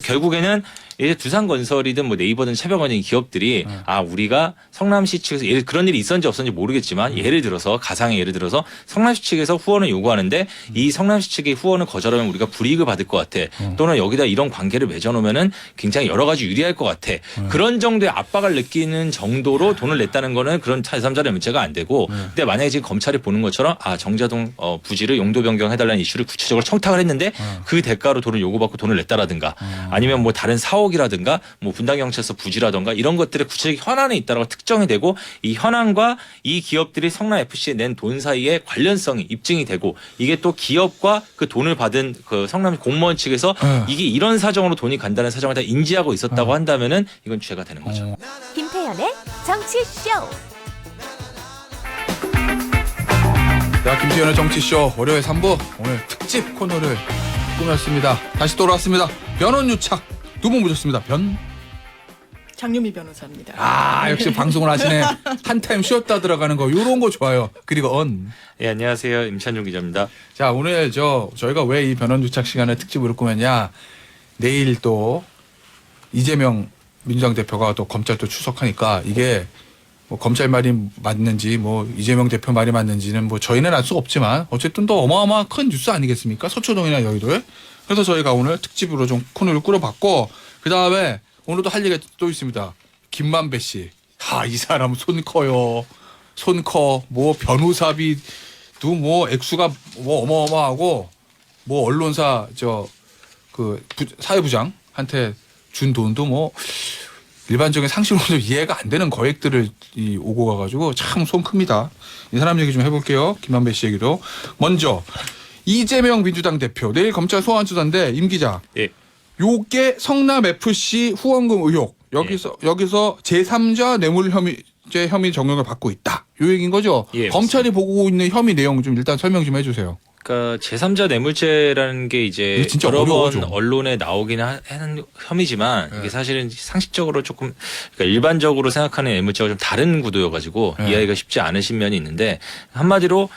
결국에는 이제 두산건설이든 뭐 네이버든 차병원인 기업들이 우리가 성남시 측에서 그런 일이 있었는지 없었는지 모르겠지만 예를 들어서 가상의 예를 들어서 성남시 측에서 후원을 요구하는데 이 성남시 측의 후원을 거절하면 우리가 불이익을 받을 것 같아. 또는 여기다 이런 관계를 맺어놓으면은 굉장히 여러 가지 유리할 것 같아. 그런 정도의 압박을 느끼는 정도로 돈을 냈다는 거는 그런 제3자의 문제가 안 되고 근데 만약에 지금 검찰이 보는 것처럼 정자동 부지를 용도 변경해달라는 이슈를 구체적으로 청탁을 했는데 그 대가로 돈을 요구받고 돈을 냈다라든가 아니면 뭐 다른 사옥이라든가 뭐 분당경찰서 부지라든가 이런 것들의 구체적 현안이 있다라고 특정이 되고 이 현안과 이 기업들이 성남FC에 낸 돈 사이에 관련성이 입증이 되고 이게 또 기업과 그 돈을 받은 그 성남 공무원 측에서 이게 이런 사정으로 돈이 간다는 사정을 다 인지하고 있었다고 한다면은 이건 죄가 되는 거죠. 김태현의 정치쇼. 자, 김태현의 정치쇼 월요일 3부 오늘 특집 코너를 꾸몄습니다. 다시 돌아왔습니다. 변원유착 두 분 모셨습니다. 장유미 변호사입니다. 역시 방송을 하시네. 한 타임 쉬었다 들어가는 거 요런 거 좋아요. 그리고 네, 안녕하세요. 임찬종 기자입니다. 자, 오늘 저희가 왜 이 변원유착 시간에 특집으로 꾸몄냐. 내일 또 이재명 민주당 대표가 또 검찰 또 출석하니까 이게 뭐 검찰 말이 맞는지 뭐 이재명 대표 말이 맞는지는 뭐 저희는 알 수가 없지만 어쨌든 또 어마어마한 큰 뉴스 아니겠습니까? 서초동이나 여의도에. 그래서 저희가 오늘 특집으로 좀 코너를 꾸려봤고 그다음에 오늘도 할 얘기가 또 있습니다. 김만배 씨. 이 사람 손 커요. 손 커. 뭐 변호사비도 뭐 액수가 뭐 어마어마하고 뭐 언론사 사회부장한테 준 돈도 뭐 일반적인 상식으로도 이해가 안 되는 거액들을 오고 가가지고 참 손 큽니다. 이 사람 얘기 좀 해볼게요. 김만배 씨 얘기도. 먼저 이재명 민주당 대표 내일 검찰 소환 수사인데 임 기자. 예. 요게 성남FC 후원금 의혹 여기서 제3자 뇌물 혐의 적용을 받고 있다. 요 얘기인 거죠. 예, 검찰이 보고 있는 혐의 내용 좀 일단 설명 좀 해주세요. 그러니까 제3자 뇌물죄라는 게 이제 진짜 여러 어려워, 번 좀. 언론에 나오기는 하는 혐의지만 이게 사실은 상식적으로 조금 그러니까 일반적으로 생각하는 뇌물죄와 좀 다른 구도여가지고 이해하기가 쉽지 않으신 면이 있는데 한마디로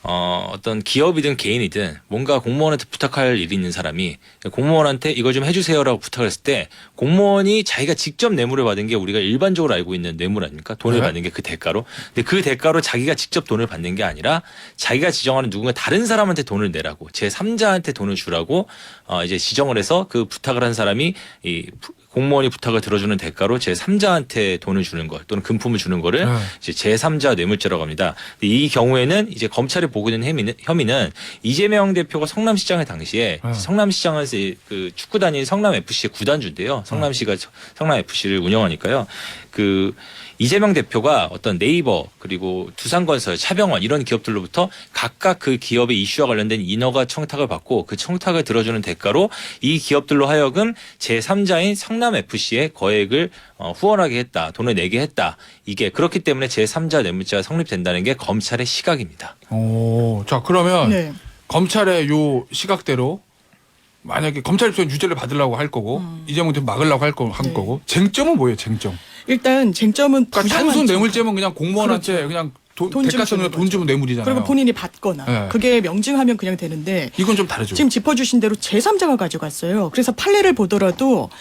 어떤 기업이든 개인이든 뭔가 공무원한테 부탁할 일이 있는 사람이 공무원한테 이걸 좀 해주세요라고 부탁을 했을 때 공무원이 자기가 직접 뇌물을 받은 게 우리가 일반적으로 알고 있는 뇌물 아닙니까? 돈을 받는 게 그 대가로. 근데 그 대가로 자기가 직접 돈을 받는 게 아니라 자기가 지정하는 누군가 다른 사람한테 돈을 내라고 제3자한테 돈을 주라고 이제 지정을 해서 그 부탁을 한 사람이 이 공무원이 부탁을 들어주는 대가로 제3자한테 돈을 주는 것 또는 금품을 주는 거를 이제 제3자 뇌물죄라고 합니다. 이 경우에는 이제 검찰이 보고 있는 혐의는 이재명 대표가 성남시장의 당시에 성남시장은 그 축구단인 성남FC의 구단주인데요. 성남시가 성남FC를 운영하니까요. 그 이재명 대표가 어떤 네이버 그리고 두산건설, 차병원 이런 기업들로부터 각각 그 기업의 이슈와 관련된 인허가 청탁을 받고 그 청탁을 들어주는 대가로 이 기업들로 하여금 제3자인 성남FC의 거액을 후원하게 했다. 돈을 내게 했다. 이게 그렇기 때문에 제3자 뇌물죄가 성립된다는 게 검찰의 시각입니다. 자 그러면 네. 검찰의 요 시각대로 만약에 검찰 입장 유죄를 받으려고 할 거고 이재명 대표 막으려고 할 거고 쟁점은 뭐예요? 쟁점. 일단 쟁점은 그러니까 단순 뇌물죄면 그냥 공무원한테 그냥 돈 대가성으로 돈 주면 뇌물이잖아요. 그리고 본인이 받거나 네. 그게 명증하면 그냥 되는데 이건 좀 다르죠. 지금 짚어주신 대로 제3자가 가져갔어요. 그래서 판례를 보더라도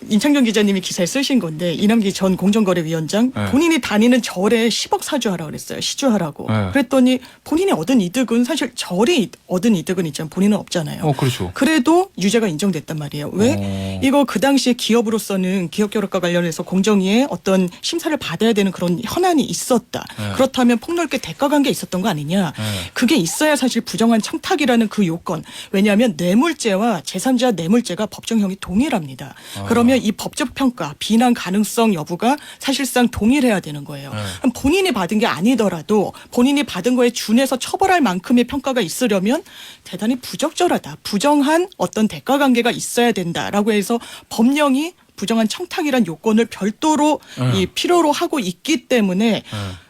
임창정 기자님이 기사에 쓰신 건데 이남기 전 공정거래위원장 본인이 다니는 절에 10억 사주하라고 그랬어요. 시주하라고. 그랬더니 본인이 얻은 이득은 사실 절이 얻은 이득은 있지만 본인은 없잖아요. 그렇죠. 그래도 유죄가 인정됐단 말이에요. 왜? 이거 그 당시에 기업으로서는 기업결합과 관련해서 공정위에 어떤 심사를 받아야 되는 그런 현안이 있었다. 그렇다면 폭넓게 대가관계 있었던 거 아니냐. 그게 있어야 사실 부정한 청탁이라는 그 요건. 왜냐하면 뇌물죄와 제3자 뇌물죄가 법정형이 동일합니다. 그러면 이 법적 평가, 비난 가능성 여부가 사실상 동일해야 되는 거예요. 그럼 본인이 받은 게 아니더라도 본인이 받은 거에 준해서 처벌할 만큼의 평가가 있으려면 대단히 부적절하다. 부정한 어떤 대가 관계가 있어야 된다라고 해서 법령이 부정한 청탁이란 요건을 별도로 필요로 하고 있기 때문에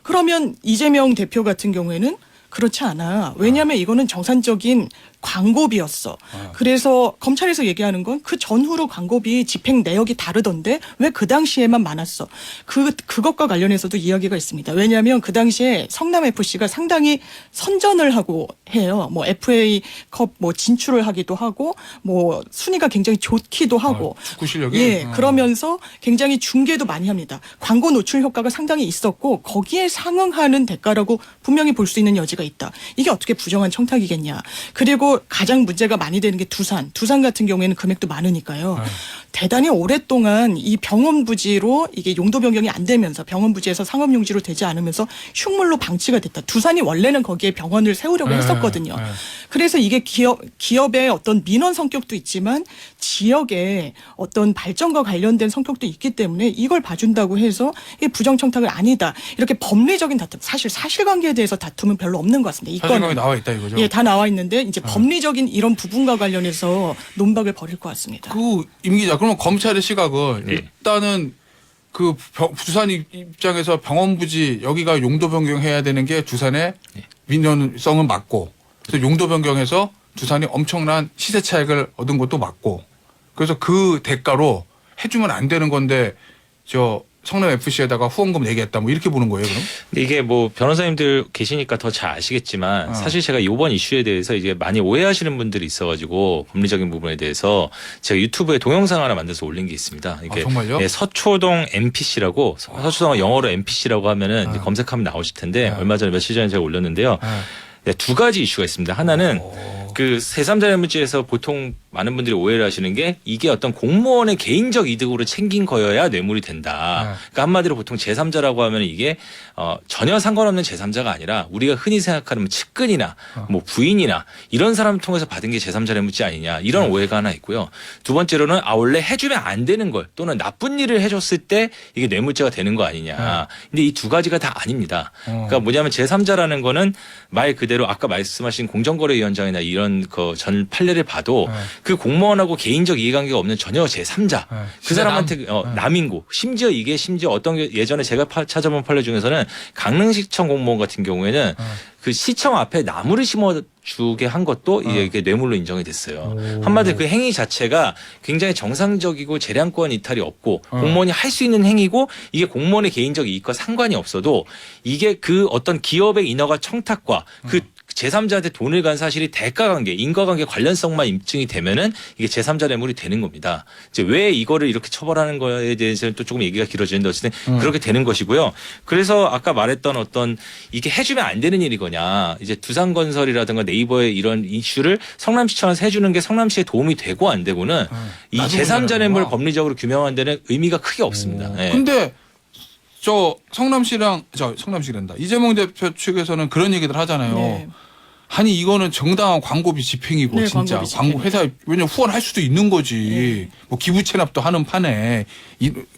그러면 이재명 대표 같은 경우에는 그렇지 않아. 왜냐하면 이거는 정상적인 광고비였어. 그래서 검찰에서 얘기하는 건 그 전후로 광고비 집행 내역이 다르던데 왜 그 당시에만 많았어. 그것과 관련해서도 이야기가 있습니다. 왜냐하면 그 당시에 성남 FC가 상당히 선전을 하고 해요. 뭐 FA컵 뭐 진출을 하기도 하고 뭐 순위가 굉장히 좋기도 하고. 축구 실력이. 예, 그러면서 굉장히 중계도 많이 합니다. 광고 노출 효과가 상당히 있었고 거기에 상응하는 대가라고 분명히 볼 수 있는 여지가 있다. 이게 어떻게 부정한 청탁이겠냐. 그리고 가장 문제가 많이 되는 게 두산 같은 경우에는 금액도 많으니까요. 대단히 오랫동안 이 병원 부지로 이게 용도 변경이 안 되면서 병원 부지에서 상업 용지로 되지 않으면서 흉물로 방치가 됐다. 두산이 원래는 거기에 병원을 세우려고 했었거든요. 그래서 이게 기업의 어떤 민원 성격도 있지만 지역의 어떤 발전과 관련된 성격도 있기 때문에 이걸 봐준다고 해서 이게 부정청탁은 아니다. 이렇게 법리적인 다툼, 사실 사실관계에 대해서 다툼은 별로 없는 것 같습니다. 사실관계 나와 있다 이거죠. 예, 다 나와 있는데 이제 법리적인 이런 부분과 관련해서 논박을 벌일 것 같습니다. 임 기자, 그러면 검찰의 시각은 예. 일단은 그 두산 입장에서 병원 부지 여기가 용도 변경해야 되는 게 두산의 민원성은 맞고, 그래서 용도 변경해서 두산이 엄청난 시세 차익을 얻은 것도 맞고, 그래서 그 대가로 해주면 안 되는 건데 저 성남 FC에다가 후원금 내겠다 뭐 이렇게 보는 거예요, 그럼? 근데 이게 뭐 변호사님들 계시니까 더 잘 아시겠지만 사실 제가 이번 이슈에 대해서 이제 많이 오해하시는 분들이 있어가지고 법리적인 부분에 대해서 제가 유튜브에 동영상 하나 만들어서 올린 게 있습니다. 이게 정말요? 네, 서초동 MPC라고 서초동은 영어로 MPC라고 하면은 이제 검색하면 나오실 텐데 얼마 전에 며칠 전에 제가 올렸는데요. 네, 두 가지 이슈가 있습니다. 하나는 그 제3자 뇌물죄에서 보통 많은 분들이 오해를 하시는 게 이게 어떤 공무원의 개인적 이득으로 챙긴 거여야 뇌물이 된다. 그러니까 한마디로 보통 제3자라고 하면 이게 전혀 상관없는 제3자가 아니라 우리가 흔히 생각하는 측근이나 뭐 부인이나 이런 사람을 통해서 받은 게 제3자 뇌물죄 아니냐 이런 오해가 하나 있고요. 두 번째로는 원래 해주면 안 되는 걸 또는 나쁜 일을 해줬을 때 이게 뇌물죄가 되는 거 아니냐. 근데 이 두 가지가 다 아닙니다. 그러니까 뭐냐면 제3자라는 거는 말 그대로 아까 말씀하신 공정거래위원장이나 이런 그 전 판례를 봐도 그 공무원하고 개인적 이해관계가 없는 전혀 제3자 그 사람한테 남인고 심지어 어떤 게 예전에 제가 찾아본 판례 중에서는 강릉시청 공무원 같은 경우에는 그 시청 앞에 나무를 심어주게 한 것도 이게 뇌물로 인정이 됐어요. 한마디로 그 행위 자체가 굉장히 정상적이고 재량권 이탈이 없고 공무원이 할 수 있는 행위고 이게 공무원의 개인적 이익과 상관이 없어도 이게 그 어떤 기업의 인허가 청탁과 그 제3자한테 돈을 간 사실이 대가관계, 인과관계 관련성만 입증이 되면은 이게 제3자 뇌물이 되는 겁니다. 이제 왜 이거를 이렇게 처벌하는 거에 대해서는 또 조금 얘기가 길어지는데 어쨌든 그렇게 되는 것이고요. 그래서 아까 말했던 어떤 이게 해주면 안 되는 일이거냐. 이제 두산건설이라든가 네이버의 이런 이슈를 성남시청에서 해주는 게 성남시에 도움이 되고 안 되고는 이 제3자 뇌물 법리적으로 규명하는 데는 의미가 크게 없습니다. 네. 근데 성남시란다. 이재명 대표 측에서는 그런 얘기들 하잖아요. 네. 아니 이거는 정당한 광고비 집행이고 네, 진짜 광고비 광고 회사 왜냐면 후원할 수도 있는 거지. 뭐 기부 체납도 하는 판에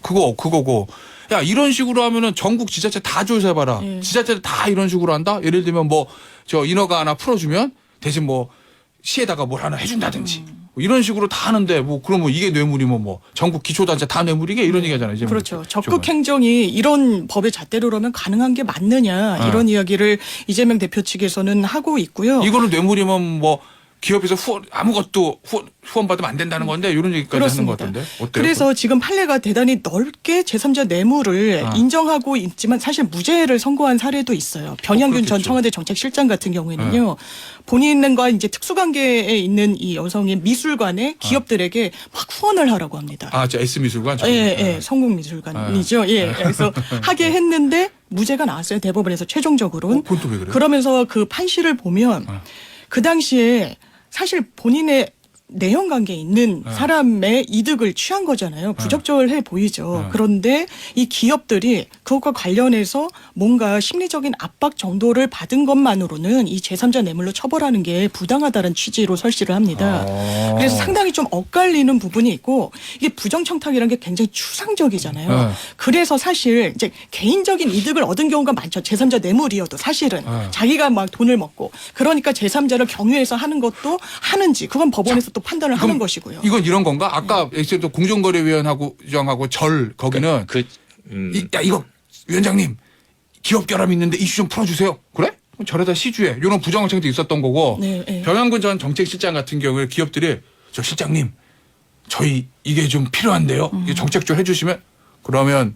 그거고. 야 이런 식으로 하면은 전국 지자체 다 조사해봐라. 지자체들 다 이런 식으로 한다. 예를 들면 뭐 저 인허가 하나 풀어주면 대신 뭐 시에다가 뭘 하나 해준다든지. 뭐 이런 식으로 다 하는데 뭐 그러면 이게 뇌물이면 뭐 전국 기초단체 다 뇌물이게 이런 얘기 하잖아요. 그렇죠. 적극 행정이 이런 법의 잣대로라면 가능한 게 맞느냐 이런 이야기를 이재명 대표 측에서는 하고 있고요. 이거는 뇌물이면 뭐 기업에서 아무것도 후원 받으면 안 된다는 건데 이런 얘기까지 그렇습니다. 하는 것 같은데 어때요? 그래서 지금 판례가 대단히 넓게 제3자 뇌물을 인정하고 있지만 사실 무죄를 선고한 사례도 있어요. 변양균 전 청와대 정책실장 같은 경우에는요. 본인과 이제 특수관계에 있는 이 여성의 미술관에 기업들에게 막 후원을 하라고 합니다. 저 S미술관? 예, 성국미술관이죠. 예, 그래서 하게 했는데 무죄가 나왔어요. 대법원에서 최종적으로는. 그건 또 왜 그래요? 그러면서 그 판시를 보면 그 당시에 사실 본인의 내연 관계에 있는 사람의 이득을 취한 거잖아요. 부적절해 보이죠. 그런데 이 기업들이 그것과 관련해서 뭔가 심리적인 압박 정도를 받은 것만으로는 이 제3자 뇌물로 처벌하는 게 부당하다는 취지로 설시를 합니다. 그래서 상당히 좀 엇갈리는 부분이 있고 이게 부정청탁이라는 게 굉장히 추상적이잖아요. 그래서 사실 이제 개인적인 이득을 얻은 경우가 많죠. 제3자 뇌물이어도 사실은 자기가 막 돈을 먹고 그러니까 제3자를 경유해서 하는 것도 하는지 그건 법원에서 또 판단을 하는 것이고요. 이건 이런 건가? 아까 엑셀도 공정거래위원하고 절 거기는 이거 위원장님 기업 결함 있는데 이슈 좀 풀어주세요. 그래? 저래다 시주해. 이런 부정청도 있었던 거고 네, 네. 변환군 전 정책실장 같은 경우에 기업들이 저 실장님 저희 이게 좀 필요한데요. 이게 정책 좀 해주시면 그러면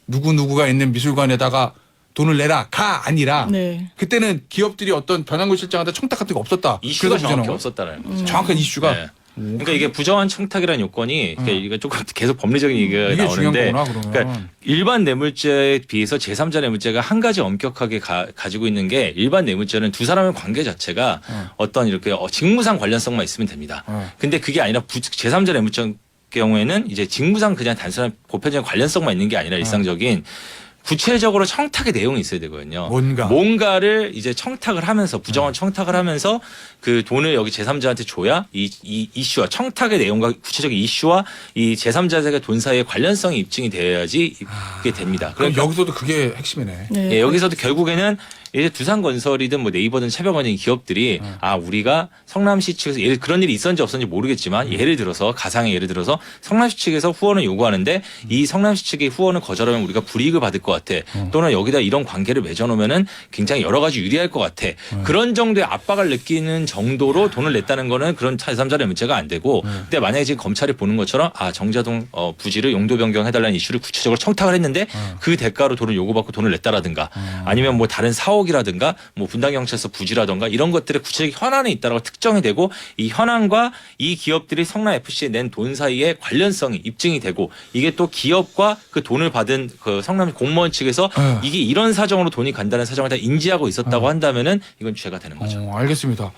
누구누구가 있는 미술관에다가 돈을 내라 가 아니라 네. 그때는 기업들이 어떤 변환군 실장한테 청탁 같은 거 없었다. 이슈가 그래서 정확히 부정한 거예요. 없었다라는 거죠. 정확한 이슈가 네. 그러니까 이게 부정한 청탁이라는 요건이 그러니까 이거 조금 계속 법리적인 얘기가 이게 나오는데 중요한 거구나, 그러면. 그러니까 일반 뇌물죄에 비해서 제3자 뇌물죄가 한 가지 엄격하게 가지고 있는 게 일반 뇌물죄는 두 사람의 관계 자체가 어떤 이렇게 직무상 관련성만 있으면 됩니다. 근데 그게 아니라 제3자 뇌물죄 경우에는 이제 직무상 그냥 단순한 보편적인 관련성만 있는 게 아니라 일상적인 구체적으로 청탁의 내용이 있어야 되거든요. 뭔가를 이제 청탁을 하면서 부정한 청탁을 하면서 그 돈을 여기 제3자한테 줘야 이 이슈와 청탁의 내용과 구체적인 이슈와 이 제3자의 돈 사이의 관련성이 입증이 되어야지 이게 됩니다. 그럼 그러니까 여기서도 그게 핵심이네. 네. 예, 여기서도 결국에는 이제 두산건설이든 뭐 네이버든 채병원인 기업들이 아 우리가 성남시 측에서 그런 일이 있었는지 없었는지 모르겠지만 예를 들어서 가상의 예를 들어서 성남시 측에서 후원을 요구하는데 이 성남시 측의 후원을 거절하면 우리가 불이익을 받을 것 같아. 또는 여기다 이런 관계를 맺어놓으면은 굉장히 여러 가지 유리할 것 같아. 그런 정도의 압박을 느끼는 정도로 돈을 냈다는 거는 그런 제3자의 문제가 안 되고 근데 만약에 지금 검찰이 보는 것처럼 아 정자동 부지를 용도 변경해달라는 이슈를 구체적으로 청탁을 했는데 그 대가로 돈을 요구받고 돈을 냈다라든가 아니면 뭐 다른 사옥이라든가 뭐 분당경찰서 부지라든가 이런 것들의 구체적 현안이 있다라고 특정이 되고 이 현안과 이 기업들이 성남FC에 낸 돈 사이에 관련성이 입증이 되고 이게 또 기업과 그 돈을 받은 그 성남 공무원 측에서 이게 이런 사정으로 돈이 간다는 사정을 다 인지하고 있었다고 한다면은 이건 죄가 되는 거죠. 알겠습니다.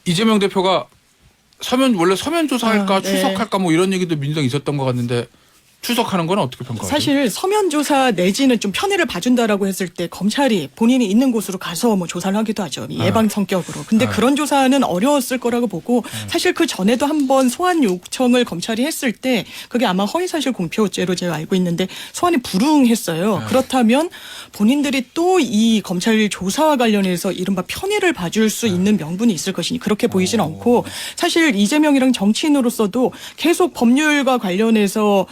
이재명 대표가 원래 서면 조사할까 네. 출석할까 뭐 이런 얘기도 민주당에 있었던 것 같은데 출석하는 건 어떻게 평가하세요? 사실 서면 조사 내지는 좀 편의를 봐준다라고 했을 때 검찰이 본인이 있는 곳으로 가서 뭐 조사를 하기도 하죠. 예방 성격으로. 근데 그런 조사는 어려웠을 거라고 보고 사실 그 전에도 한번 소환 요청을 검찰이 했을 때 그게 아마 허위사실 공표죄로 제가 알고 있는데 소환이 불응했어요. 그렇다면 본인들이 또 이 검찰 조사와 관련해서 이른바 편의를 봐줄 수 있는 명분이 있을 것이니 그렇게 보이진 않고 사실 이재명이랑 정치인으로서도 계속 법률과 관련해서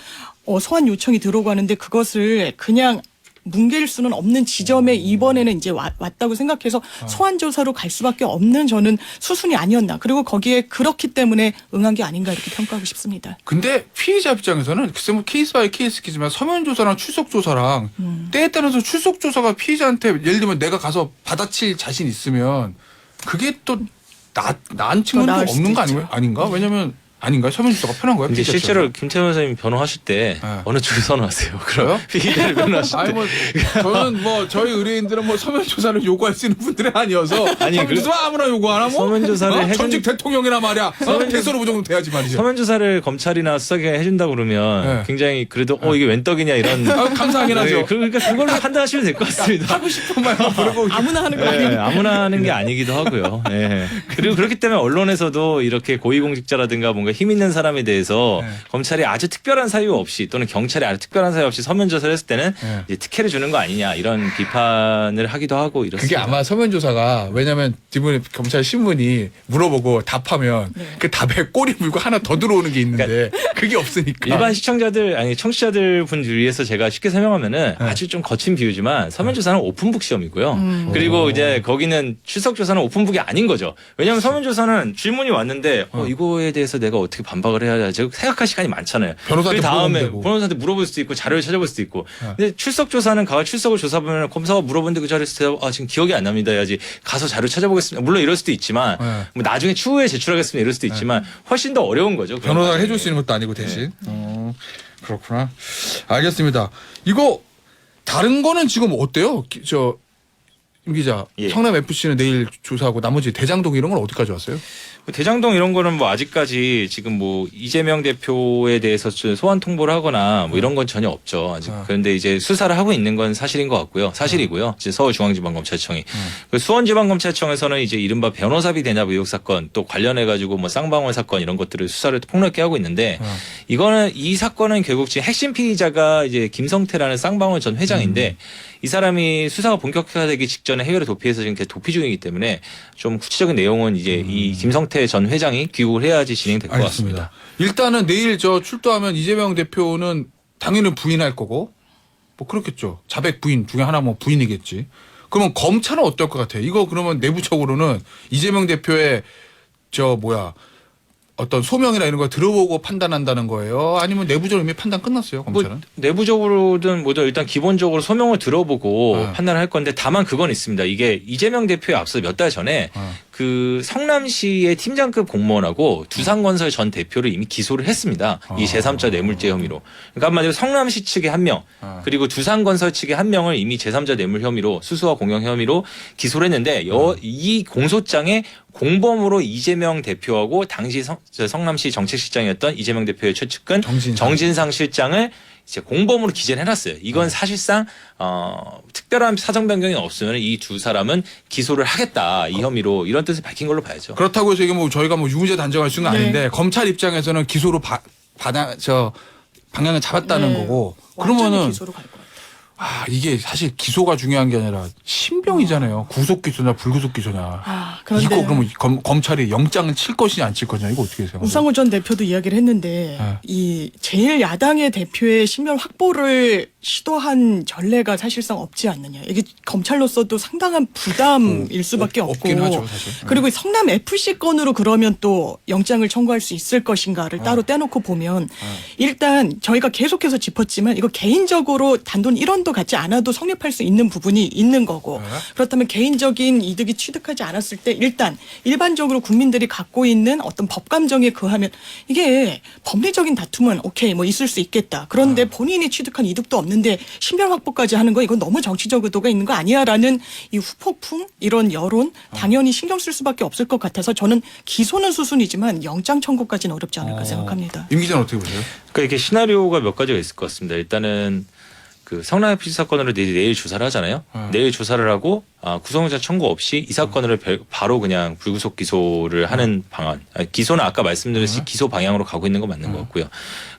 소환 요청이 들어오고 하는데 그것을 그냥 뭉갤 수는 없는 지점에 이번에는 이제 왔다고 생각해서 소환 조사로 갈 수밖에 없는 저는 수순이 아니었나. 그리고 거기에 그렇기 때문에 응한 게 아닌가 이렇게 평가하고 싶습니다. 근데 피의자 입장에서는 글쎄 뭐 케이스 바이 케이스겠지만 서면 조사랑 출석 조사랑 때에 따라서 출석 조사가 피의자한테 예를 들면 내가 가서 받아칠 자신 있으면 그게 또 나은 친구는 나을 또 없는 수도 거 아닌가? 왜냐면 아닌가요? 서면 조사가 편한 거예요? 근데 피의자 실제로 입장에서? 김태현 선생님 변호하실 때 어느 쪽을 선호하세요? 그럼 피의자를 변호하실 때 아니 뭐 저는 뭐 저희 의뢰인들은 뭐 서면 조사를 요구할 수 있는 분들이 아니어서 아니, 서면 조사 아무나 요구하나 뭐 서면 조사를 해준- 전직 대통령이나 말이야 대선후보 정도 돼야지 말이죠. 서면 조사를 검찰이나 수사기관이 해준다 그러면 네. 굉장히 그래도 이게 웬 떡이냐 이런 감사하긴 하죠. 네, 그러니까 그걸로 판단하시면 될 것 같습니다. 하고 싶은 말만 부르고 아무나 하는 거 네, 아니에요. 아무나 하는 게 아니기도 하고요. 네. 그리고 그렇기 때문에 언론에서도 이렇게 고위공직자라든가 뭔가 힘 있는 사람에 대해서 네. 검찰이 아주 특별한 사유 없이 또는 경찰이 아주 특별한 사유 없이 서면 조사를 했을 때는 네. 이제 특혜를 주는 거 아니냐 이런 비판을 하기도 하고 이렇습니다. 그게 아마 서면 조사가 왜냐면 뒷부분에 검찰 신문이 물어보고 답하면 그 답에 꼬리 물고 하나 더 들어오는 게 있는데 그게 없으니까 일반 시청자들 아니 청취자들 분들 위해서 제가 쉽게 설명하면은 아주 좀 거친 비유지만 서면 조사는 오픈북 시험이고요. 그리고 이제 거기는 출석 조사는 오픈북이 아닌 거죠. 왜냐하면 서면 조사는 질문이 왔는데 이거에 대해서 내가 어떻게 반박을 해야 되지 생각할 시간이 많잖아요. 변호사한테 그 다음에 물어보면 되고. 변호사한테 물어볼 수도 있고 자료를 찾아볼 수도 있고. 근데 출석 조사는 가서 출석을 조사하면 검사가 물어보는데 그 자리에서 지금 기억이 안 납니다. 해야지 가서 자료 찾아보겠습니다. 물론 이럴 수도 있지만 뭐 나중에 추후에 제출하겠습니다. 이럴 수도 있지만 훨씬 더 어려운 거죠. 그런 변호사가 과정이. 해줄 수 있는 것도 아니고 대신 그렇구나. 알겠습니다. 이거 다른 거는 지금 어때요? 임 기자 예. 성남 FC는 내일 조사하고 나머지 대장동 이런 건 어디까지 왔어요? 대장동 이런 거는 뭐 아직까지 지금 뭐 이재명 대표에 대해서 소환 통보를 하거나 뭐 이런 건 전혀 없죠. 아직. 그런데 이제 수사를 하고 있는 건 사실인 것 같고요. 사실이고요. 이제 서울중앙지방검찰청이. 그 수원지방검찰청에서는 이제 이른바 변호사비 대납 의혹 사건 또 관련해 가지고 뭐 쌍방울 사건 이런 것들을 수사를 폭넓게 하고 있는데 이거는 이 사건은 결국 지금 핵심 피의자가 이제 김성태라는 쌍방울 전 회장인데 이 사람이 수사가 본격화되기 직전에 해외로 도피해서 지금 계속 도피 중이기 때문에 좀 구체적인 내용은 이제 이 김성태 전 회장이 귀국을 해야지 진행될 것 같습니다. 일단은 내일 출두하면 이재명 대표는 당연히 부인할 거고 뭐 그렇겠죠. 자백 부인 중에 하나 뭐 부인이겠지. 그러면 검찰은 어떨 것 같아요? 이거 그러면 내부적으로는 이재명 대표의 어떤 소명이나 이런 거 들어보고 판단한다는 거예요? 아니면 내부적으로 이미 판단 끝났어요, 검찰은? 뭐 내부적으로든 뭐든 일단 기본적으로 소명을 들어보고 판단을 할 건데 다만 그건 있습니다. 이게 이재명 대표에 앞서 몇 달 전에 그 성남시의 팀장급 공무원하고 두산건설 전 대표를 이미 기소를 했습니다. 이 제3자 뇌물죄 혐의로. 그러니까 한마디로 성남시 측의 한 명, 그리고 두산건설 측의 한 명을 이미 제3자 뇌물 혐의로 수수와 공영 혐의로 기소를 했는데 이 공소장에 공범으로 이재명 대표하고 당시 성남시 정책실장이었던 이재명 대표의 최측근 정진상 실장을 이제 공범으로 기재를 해놨어요. 이건 사실상 특별한 사정 변경이 없으면 이 두 사람은 기소를 하겠다 이 혐의로 이런 뜻을 밝힌 걸로 봐야죠. 그렇다고 해서 이게 뭐 저희가 뭐 유무죄 단정할 수는 네. 아닌데 검찰 입장에서는 기소로 방향을 잡았다는 네. 거고 완전히 그러면은 기소로 갈 것 같아요. 이게 사실 기소가 중요한 게 아니라 신병이잖아요. 구속 기소냐 불구속 기소냐. 그런데 이거 그러면 검찰이 영장을 칠 것이냐 안 칠 것이냐 이거 어떻게 생각하세요? 우상호 전 대표도 이야기를 했는데 네. 이 제일 야당의 대표의 신변 확보를 시도한 전례가 사실상 없지 않느냐. 이게 검찰로서도 상당한 부담일 수밖에 없고. 없긴 하죠, 사실. 그리고 성남 FC 건으로 그러면 또 영장을 청구할 수 있을 것인가를 따로 떼놓고 보면 일단 저희가 계속해서 짚었지만 이거 개인적으로 단돈 1원도 갖지 않아도 성립할 수 있는 부분이 있는 거고 그렇다면 개인적인 이득이 취득하지 않았을 때 일단 일반적으로 국민들이 갖고 있는 어떤 법 감정에 의하면 이게 법리적인 다툼은 오케이 뭐 있을 수 있겠다. 그런데 본인이 취득한 이득도 없는데 신변 확보까지 하는 거 이건 너무 정치적 의도가 있는 거 아니야라는 이 후폭풍 이런 여론 당연히 신경 쓸 수밖에 없을 것 같아서 저는 기소는 수순이지만 영장 청구까지는 어렵지 않을까 생각합니다. 임 기자는 어떻게 보세요? 그러니까 이게 시나리오가 몇 가지가 있을 것 같습니다. 일단은 그 성남 FC 사건으로 내일 조사를 하잖아요. 내일 조사를 하고 구속영장 청구 없이 이 사건을 바로 그냥 불구속 기소를 하는 방안. 기소는 아까 말씀드렸듯이 기소 방향으로 가고 있는 거 맞는 것 같고요.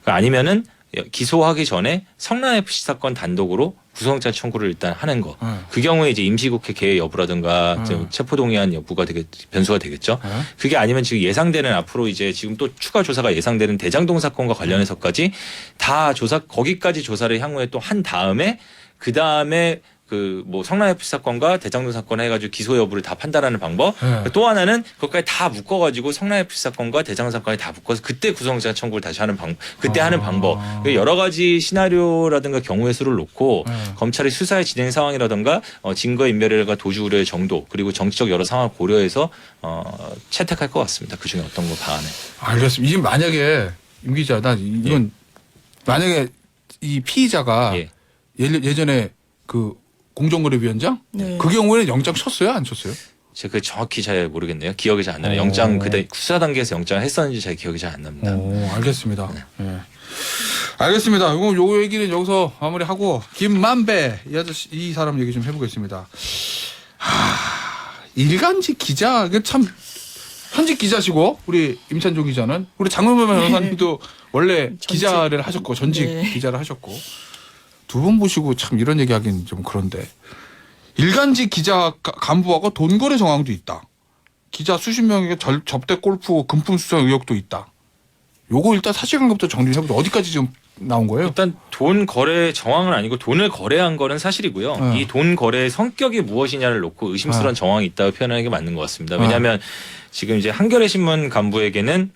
그러니까 아니면은 기소하기 전에 성남 FC 사건 단독으로 구속영장 청구를 일단 하는 거. 그 경우에 이제 임시국회 개의 여부라든가 체포동의안 여부가 변수가 되겠죠. 그게 아니면 지금 예상되는 앞으로 이제 지금 또 추가 조사가 예상되는 대장동 사건과 관련해서까지 다 거기까지 조사를 향후에 또 한 다음에 그 다음에 그 뭐 성남 FC 사건과 대장동 사건 해가지고 기소 여부를 다 판단하는 방법. 또 하나는 그것까지 다 묶어가지고 성남 FC 사건과 대장동 사건에 다 묶어서 그때 구속영장 청구를 다시 하는 그때 하는 방법. 여러 가지 시나리오라든가 경우의 수를 놓고 검찰이 수사의 진행 상황이라든가 증거 인멸과 도주 우려의 정도 그리고 정치적 여러 상황을 고려해서 채택할 것 같습니다. 그 중에 어떤 거 방안에. 알겠습니다. 이게 만약에 임 기자, 이건 만약에 이 피의자가 예전에 그 공정거래위원장? 네. 그 경우에는 영장 쳤어요? 안 쳤어요? 제가 그 정확히 잘 모르겠네요. 기억이 잘 안 나요. 영장 그때 수사 단계에서 영장을 했었는지 잘 기억이 잘 안 납니다. 알겠습니다. 네. 알겠습니다. 요 얘기는 여기서 마무리하고 김만배 이 사람 얘기 좀 해보겠습니다. 일간지 기자 참 현직 기자시고 우리 임찬조 기자는 우리 장문배 변호사님도 원래 기자를 하셨고 전직 기자를 하셨고 두 분 보시고 참 이런 얘기하기는 좀 그런데 일간지 기자 간부하고 돈거래 정황도 있다. 기자 수십 명에게 접대 골프 금품 수수 의혹도 있다. 요거 일단 사실관계부터 정리를 해보죠. 어디까지 지금 나온 거예요? 일단 돈 거래 정황은 아니고 돈을 거래한 거는 사실이고요. 이 돈 거래의 성격이 무엇이냐를 놓고 의심스러운 정황이 있다고 표현하는 게 맞는 것 같습니다. 왜냐하면 지금 이제 한겨레 신문 간부에게는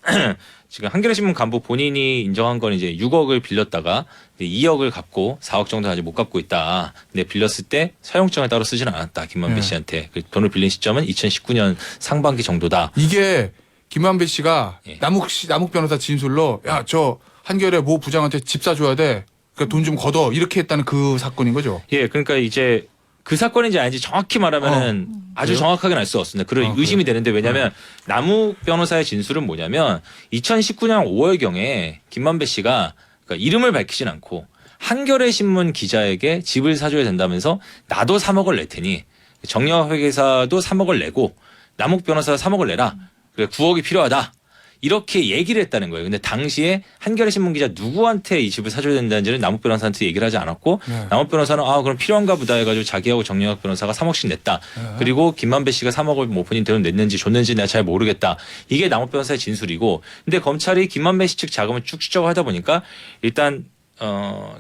지금 한겨레 신문 간부 본인이 인정한 건 이제 6억을 빌렸다가 2억을 갚고 4억 정도 아직 못 갚고 있다. 근데 빌렸을 때 사용장을 따로 쓰지는 않았다. 김만배 씨한테. 그 돈을 빌린 시점은 2019년 상반기 정도다. 이게 김만배 씨가 남욱 변호사 진술로 저 한겨레 모 부장한테 집 사줘야 돼. 그러니까 돈 좀 걷어. 이렇게 했다는 그 사건인 거죠. 예, 그러니까 이제 그 사건인지 아닌지 정확히 말하면은 아주 그래요? 정확하게는 알 수 없습니다. 그런 의심이 되는데 왜냐하면 남욱 변호사의 진술은 뭐냐면 2019년 5월경에 김만배 씨가 그러니까 이름을 밝히진 않고 한겨레 신문 기자에게 집을 사줘야 된다면서 나도 3억을 낼 테니 정여 회계사도 3억을 내고 남욱 변호사 3억을 내라. 그래 9억이 필요하다. 이렇게 얘기를 했다는 거예요. 근데 당시에 한겨레 신문 기자 누구한테 이 집을 사줘야 된다는지는 남욱 변호사한테 얘기를 하지 않았고 남욱 변호사는 그럼 필요한가 보다 해가지고 자기하고 정영학 변호사가 3억씩 냈다. 그리고 김만배 씨가 3억을 뭐 본인 대로 냈는지 줬는지 내가 잘 모르겠다. 이게 남욱 변호사의 진술이고 근데 검찰이 김만배 씨 측 자금을 쭉 추적을 하다 보니까 일단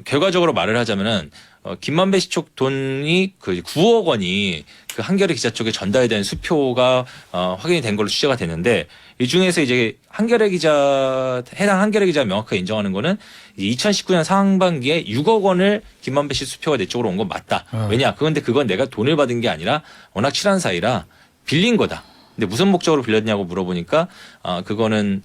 결과적으로 말을 하자면은 김만배 씨 쪽 돈이 그 9억 원이 그 한겨레 기자 쪽에 전달된 수표가 확인이 된 걸로 취재가 됐는데 이 중에서 이제 해당 한겨레 기자 명확하게 인정하는 거는 2019년 상반기에 6억 원을 김만배 씨 수표가 내 쪽으로 온 건 맞다. 왜냐? 그건 내가 돈을 받은 게 아니라 워낙 친한 사이라 빌린 거다. 근데 무슨 목적으로 빌렸냐고 물어보니까 그거는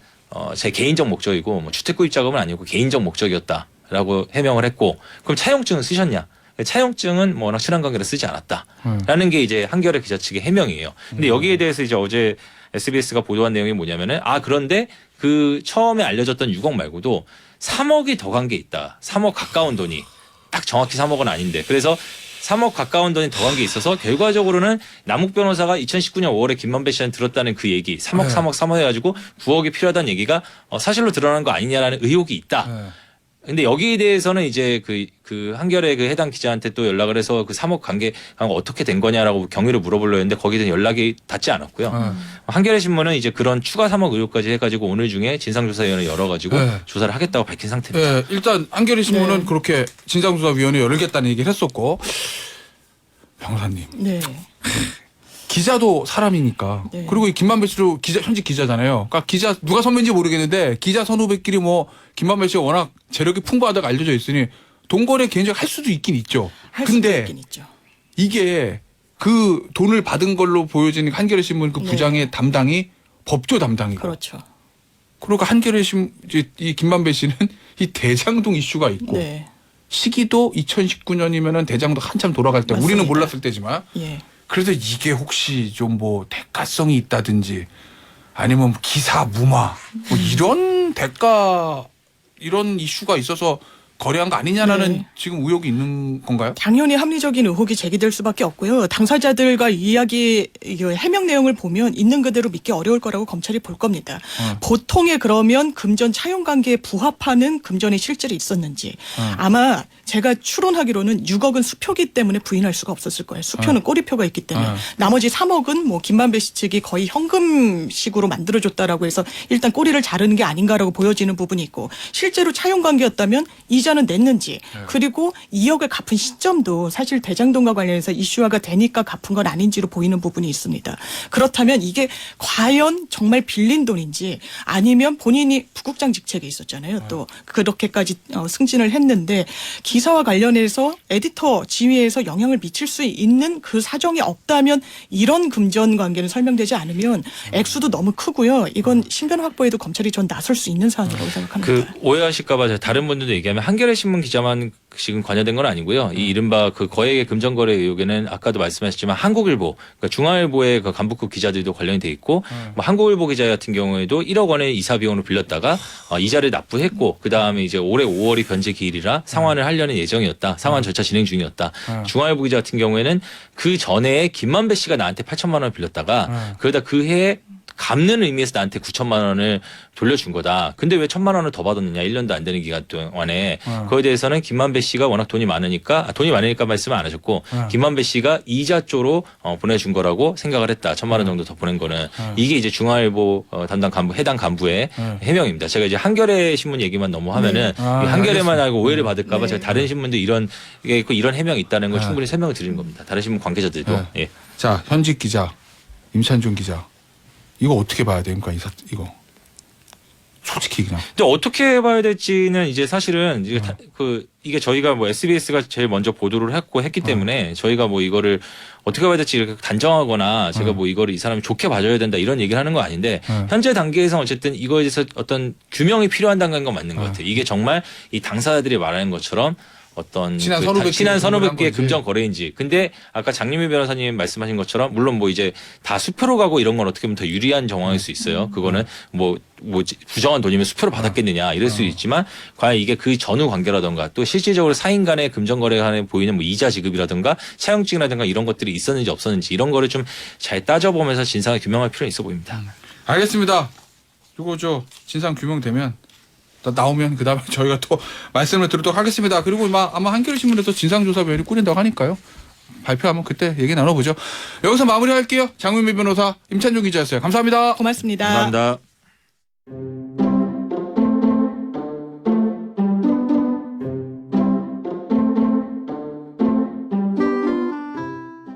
제 개인적 목적이고 뭐 주택구입 자금은 아니고 개인적 목적이었다라고 해명을 했고 그럼 차용증은 쓰셨냐? 차용증은 뭐 워낙 친한 관계라 쓰지 않았다라는 게 이제 한겨레 기자 측의 해명이에요. 근데 여기에 대해서 이제 어제 SBS가 보도한 내용이 뭐냐면은 그런데 그 처음에 알려졌던 6억 말고도 3억이 더 간 게 있다. 3억 가까운 돈이 딱 정확히 3억은 아닌데 그래서 3억 가까운 돈이 더 간 게 있어서 결과적으로는 남욱 변호사가 2019년 5월에 김만배 씨한테 들었다는 그 얘기 3억 해가지고 9억이 필요하다는 얘기가 사실로 드러난 거 아니냐라는 의혹이 있다. 근데 여기에 대해서는 이제 그 한겨레 그 해당 기자한테 또 연락을 해서 그 3억 관계 어떻게 된 거냐라고 경위를 물어보려 했는데 거기에 대한 연락이 닿지 않았고요. 한겨레 신문은 이제 그런 추가 3억 의혹까지 해가지고 오늘 중에 진상조사위원회 열어가지고 조사를 하겠다고 밝힌 상태입니다. 네, 일단 한겨레 신문은 그렇게 진상조사위원회 열겠다는 얘기를 했었고 변호사님. 네. 기자도 사람이니까. 네. 그리고 이 김만배 씨도 현직 기자잖아요. 그러니까 기자 누가 선배인지 모르겠는데 기자 선후배끼리 뭐 김만배 씨가 워낙 재력이 풍부하다고 알려져 있으니 돈거래 개인적으로 할 수도 있긴 있죠. 할 수도 근데 있긴 있죠. 이게 그 돈을 받은 걸로 보여지는 한겨레 신문 그 부장의 담당이 법조 담당이고. 그렇죠. 그러니까 한겨레 신문 이 김만배 씨는 이 대장동 이슈가 있고 네. 시기도 2019년이면은 대장동 한참 돌아갈 때 우리는 맞습니다. 몰랐을 때지만. 예. 그래서 이게 혹시 좀 뭐 대가성이 있다든지 아니면 기사 무마 뭐 이런 이런 이슈가 있어서 거래한 거 아니냐라는 네. 지금 의혹이 있는 건가요? 당연히 합리적인 의혹이 제기될 수밖에 없고요. 당사자들과 해명 내용을 보면 있는 그대로 믿기 어려울 거라고 검찰이 볼 겁니다. 보통의 그러면 금전 차용 관계에 부합하는 금전이 실제로 있었는지 아마 제가 추론하기로는 6억은 수표기 때문에 부인할 수가 없었을 거예요. 수표는 꼬리표가 있기 때문에 나머지 3억은 뭐 김만배 씨 측이 거의 현금식으로 만들어줬다라고 해서 일단 꼬리를 자르는 게 아닌가라고 보여지는 부분이 있고 실제로 차용 관계였다면 이자는 냈는지 그리고 2억을 갚은 시점도 사실 대장동과 관련해서 이슈화가 되니까 갚은 건 아닌지로 보이는 부분이 있습니다. 그렇다면 이게 과연 정말 빌린 돈인지 아니면 본인이 부국장 직책에 있었잖아요. 또 그렇게까지 승진을 했는데 기사와 관련해서 에디터 지위에서 영향을 미칠 수 있는 그 사정이 없다면 이런 금전 관계는 설명되지 않으면 액수도 너무 크고요. 이건 신변 확보에도 검찰이 전 나설 수 있는 사안이라고 생각합니다. 그 오해하실까봐 다른 분들도 얘기하면 한겨레 신문 기자만 지금 관여된 건 아니고요. 이 이른바 그 거액의 금전거래 의혹에는 아까도 말씀하셨지만 한국일보, 그러니까 중앙일보의 그 간부급 기자들도 관련이 돼 있고, 뭐 한국일보 기자 같은 경우에도 1억 원의 이사 비용을 빌렸다가 이자를 납부했고, 그 다음에 이제 올해 5월이 변제 기일이라 상환을 하려는 예정이었다. 상환 절차 진행 중이었다. 중앙일보 기자 같은 경우에는 그 전에 김만배 씨가 나한테 8천만 원을 빌렸다가 그러다 그 해에 갚는 의미에서 나한테 9천만 원을 돌려준 거다. 근데 왜 1천만 원을 더 받았느냐. 1년도 안 되는 기간 동안에. 그거에 대해서는 김만배 씨가 워낙 돈이 많으니까 말씀을 안 하셨고 김만배 씨가 이자 쪽으로 보내준 거라고 생각을 했다. 1천만 원 정도 더 보낸 거는. 이게 이제 중앙일보 담당 간부, 해당 간부의 해명입니다. 제가 이제 한겨레 신문 얘기만 너무 하면은 한겨레만 알고 오해를 받을까 봐 제가 다른 신문도 이런 해명이 있다는 걸 충분히 설명을 드리는 겁니다. 다른 신문 관계자들도. 예. 자, 현직 기자 임찬종 기자. 이거 어떻게 봐야 됩니까? 이거 솔직히 그냥. 근데 어떻게 봐야 될지는 이제 사실은 이게 저희가 뭐 SBS가 제일 먼저 보도를 했기 때문에 저희가 뭐 이거를 어떻게 봐야 될지 이렇게 단정하거나 제가 뭐 이거를 이 사람이 좋게 봐줘야 된다 이런 얘기를 하는 거 아닌데 현재 단계에서 어쨌든 이거에 대해서 어떤 규명이 필요한 단계인 건 맞는 것 같아요. 이게 정말 이 당사자들이 말하는 것처럼 어떤 친한 선후배끼의 금전 거래인지. 근데 아까 장림희 변호사님 말씀하신 것처럼 물론 뭐 이제 다 수표로 가고 이런 건 어떻게 보면 더 유리한 정황일 수 있어요. 그거는 뭐 부정한 돈이면 수표로 받았겠느냐 이럴 수 있지만 과연 이게 그 전후 관계라든가 또 실질적으로 사인 간의 금전 거래 간에 보이는 뭐 이자 지급이라든가 차용증이라든가 이런 것들이 있었는지 없었는지 이런 거를 좀 잘 따져보면서 진상을 규명할 필요는 있어 보입니다. 알겠습니다. 이거 진상 규명되면 나오면 그다음에 저희가 또 말씀을 드리도록 하겠습니다. 그리고 아마 한겨레 신문에서 진상조사위원회 꾸린다고 하니까요. 발표하면 그때 얘기 나눠보죠. 여기서 마무리할게요. 장윤미 변호사, 임찬종 기자였어요. 감사합니다. 고맙습니다. 감사합니다.